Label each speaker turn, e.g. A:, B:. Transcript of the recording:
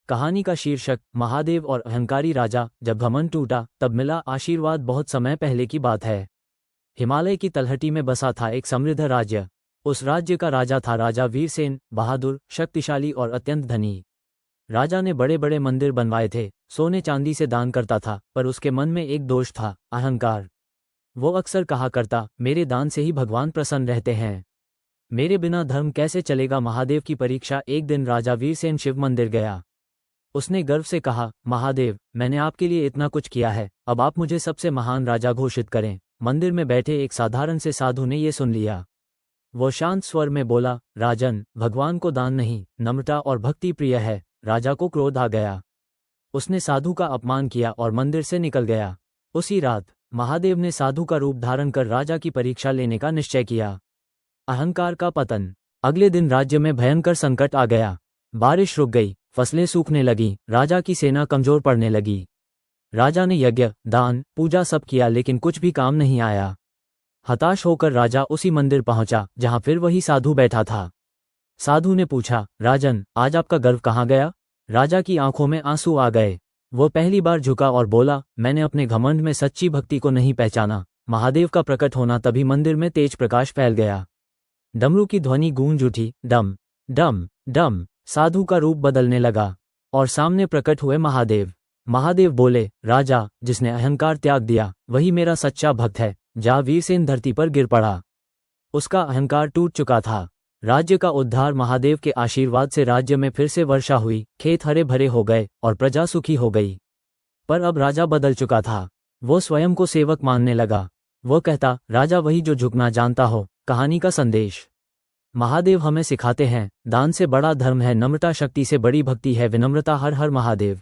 A: कहानी का शीर्षक महादेव और अहंकारी राजा। जब घमंड टूटा तब मिला आशीर्वाद। बहुत समय पहले की बात है। हिमालय की तलहटी में बसा था एक समृद्ध राज्य। उस राज्य का राजा था राजा वीरसेन, बहादुर, शक्तिशाली और अत्यंत धनी। राजा ने बड़े बड़े मंदिर बनवाए थे, सोने चांदी से दान करता था, पर उसके मन में एक दोष था, अहंकार। वो अक्सर कहा करता, मेरे दान से ही भगवान प्रसन्न रहते हैं, मेरे बिना धर्म कैसे चलेगा। महादेव की परीक्षा। एक दिन राजा वीरसेन शिव मंदिर गया। उसने गर्व से कहा, महादेव, मैंने आपके लिए इतना कुछ किया है, अब आप मुझे सबसे महान राजा घोषित करें। मंदिर में बैठे एक साधारण से साधु ने ये सुन लिया। वो शांत स्वर में बोला, राजन, भगवान को दान नहीं, नम्रता और भक्ति प्रिय है। राजा को क्रोध आ गया। उसने साधु का अपमान किया और मंदिर से निकल गया। उसी रात महादेव ने साधु का रूप धारण कर राजा की परीक्षा लेने का निश्चय किया। अहंकार का पतन। अगले दिन राज्य में भयंकर संकट आ गया। बारिश रुक गई, फसलें सूखने लगीं, राजा की सेना कमजोर पड़ने लगी। राजा ने यज्ञ, दान, पूजा सब किया, लेकिन कुछ भी काम नहीं आया। हताश होकर राजा उसी मंदिर पहुंचा जहां फिर वही साधु बैठा था। साधु ने पूछा, राजन, आज आपका गर्व कहाँ गया? राजा की आंखों में आंसू आ गए। वो पहली बार झुका और बोला, मैंने अपने घमंड में सच्ची भक्ति को नहीं पहचाना। महादेव का प्रकट होना। तभी मंदिर में तेज प्रकाश फैल गया। डमरू की ध्वनि गूंज उठी, डम डम डम। साधु का रूप बदलने लगा और सामने प्रकट हुए महादेव। महादेव बोले, राजा, जिसने अहंकार त्याग दिया वही मेरा सच्चा भक्त है। जा। वीरसेन धरती पर गिर पड़ा। उसका अहंकार टूट चुका था। राज्य का उद्धार। महादेव के आशीर्वाद से राज्य में फिर से वर्षा हुई, खेत हरे भरे हो गए और प्रजा सुखी हो गई। पर अब राजा बदल चुका था। वो स्वयं को सेवक मानने लगा। वो कहता, राजा वही जो झुकना जानता हो। कहानी का संदेश। महादेव हमें सिखाते हैं, दान से बड़ा धर्म है, नम्रता शक्ति से बड़ी भक्ति है, विनम्रता। हर हर महादेव।